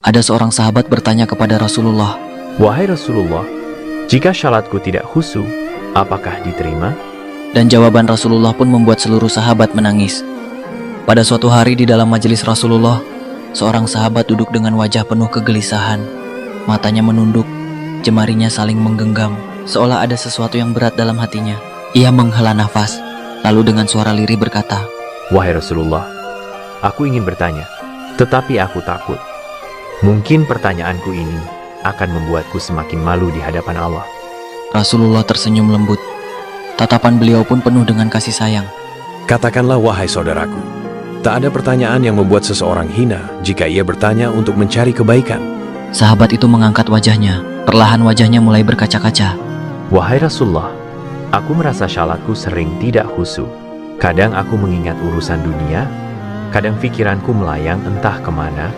Ada seorang sahabat bertanya kepada Rasulullah, "Wahai Rasulullah, jika salatku tidak khusyuk, apakah diterima?" dan jawaban Rasulullah pun membuat seluruh sahabat menangis. Pada suatu hari di dalam majelis Rasulullah, seorang sahabat duduk dengan wajah penuh kegelisahan. Matanya menunduk, jemarinya saling menggenggam, seolah ada sesuatu yang berat dalam hatinya. Ia menghela nafas, lalu dengan suara lirih berkata, "Wahai Rasulullah, aku ingin bertanya, tetapi aku takut. Mungkin pertanyaanku ini akan membuatku semakin malu di hadapan Allah." Rasulullah tersenyum lembut. Tatapan beliau pun penuh dengan kasih sayang. Katakanlah, wahai saudaraku, tak ada pertanyaan yang membuat seseorang hina jika ia bertanya untuk mencari kebaikan. Sahabat itu mengangkat wajahnya. Perlahan wajahnya mulai berkaca-kaca. "Wahai Rasulullah, aku merasa salatku sering tidak khusyuk. Kadang aku mengingat urusan dunia, kadang pikiranku melayang entah kemana.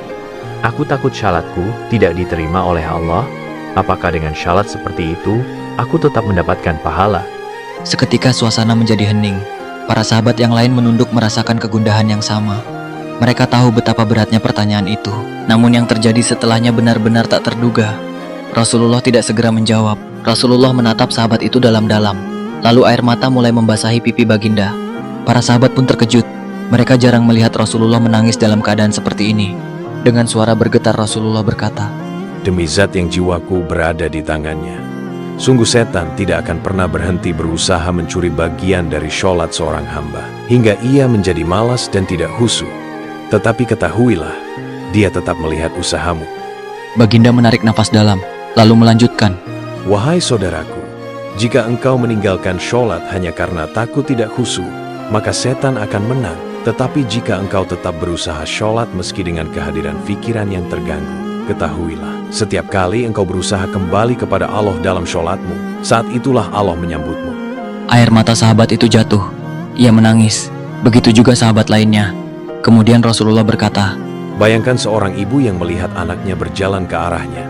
Aku takut salatku tidak diterima oleh Allah. Apakah dengan salat seperti itu, aku tetap mendapatkan pahala?" Seketika suasana menjadi hening. Para sahabat yang lain menunduk merasakan kegundahan yang sama. Mereka tahu betapa beratnya pertanyaan itu. Namun yang terjadi setelahnya benar-benar tak terduga. Rasulullah tidak segera menjawab. Rasulullah menatap sahabat itu dalam-dalam. Lalu air mata mulai membasahi pipi baginda. Para sahabat pun terkejut. Mereka jarang melihat Rasulullah menangis dalam keadaan seperti ini. Dengan suara bergetar Rasulullah berkata, Demi zat yang jiwaku berada di tangannya, sungguh setan tidak akan pernah berhenti berusaha mencuri bagian dari sholat seorang hamba, hingga ia menjadi malas dan tidak khusyuk. Tetapi ketahuilah, dia tetap melihat usahamu. Baginda menarik nafas dalam, lalu melanjutkan, Wahai saudaraku, jika engkau meninggalkan sholat hanya karena takut tidak khusyuk, maka setan akan menang. Tetapi jika engkau tetap berusaha sholat meski dengan kehadiran pikiran yang terganggu, ketahuilah, setiap kali engkau berusaha kembali kepada Allah dalam sholatmu, saat itulah Allah menyambutmu. Air mata sahabat itu jatuh. Ia menangis. Begitu juga sahabat lainnya. Kemudian Rasulullah berkata, Bayangkan seorang ibu yang melihat anaknya berjalan ke arahnya,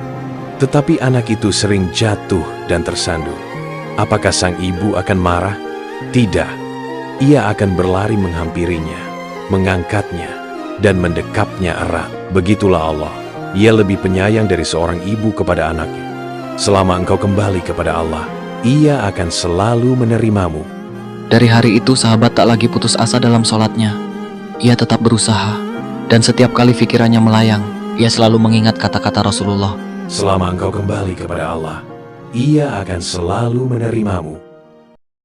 tetapi anak itu sering jatuh dan tersandung. Apakah sang ibu akan marah? Tidak. Ia akan berlari menghampirinya, mengangkatnya, dan mendekapnya erat. Begitulah Allah. Ia lebih penyayang dari seorang ibu kepada anaknya. Selama engkau kembali kepada Allah, Ia akan selalu menerimamu. dari hari itu sahabat tak lagi putus asa dalam sholatnya. Ia tetap berusaha, dan setiap kali pikirannya melayang, ia selalu mengingat kata-kata Rasulullah. Selama engkau kembali kepada Allah, Ia akan selalu menerimamu.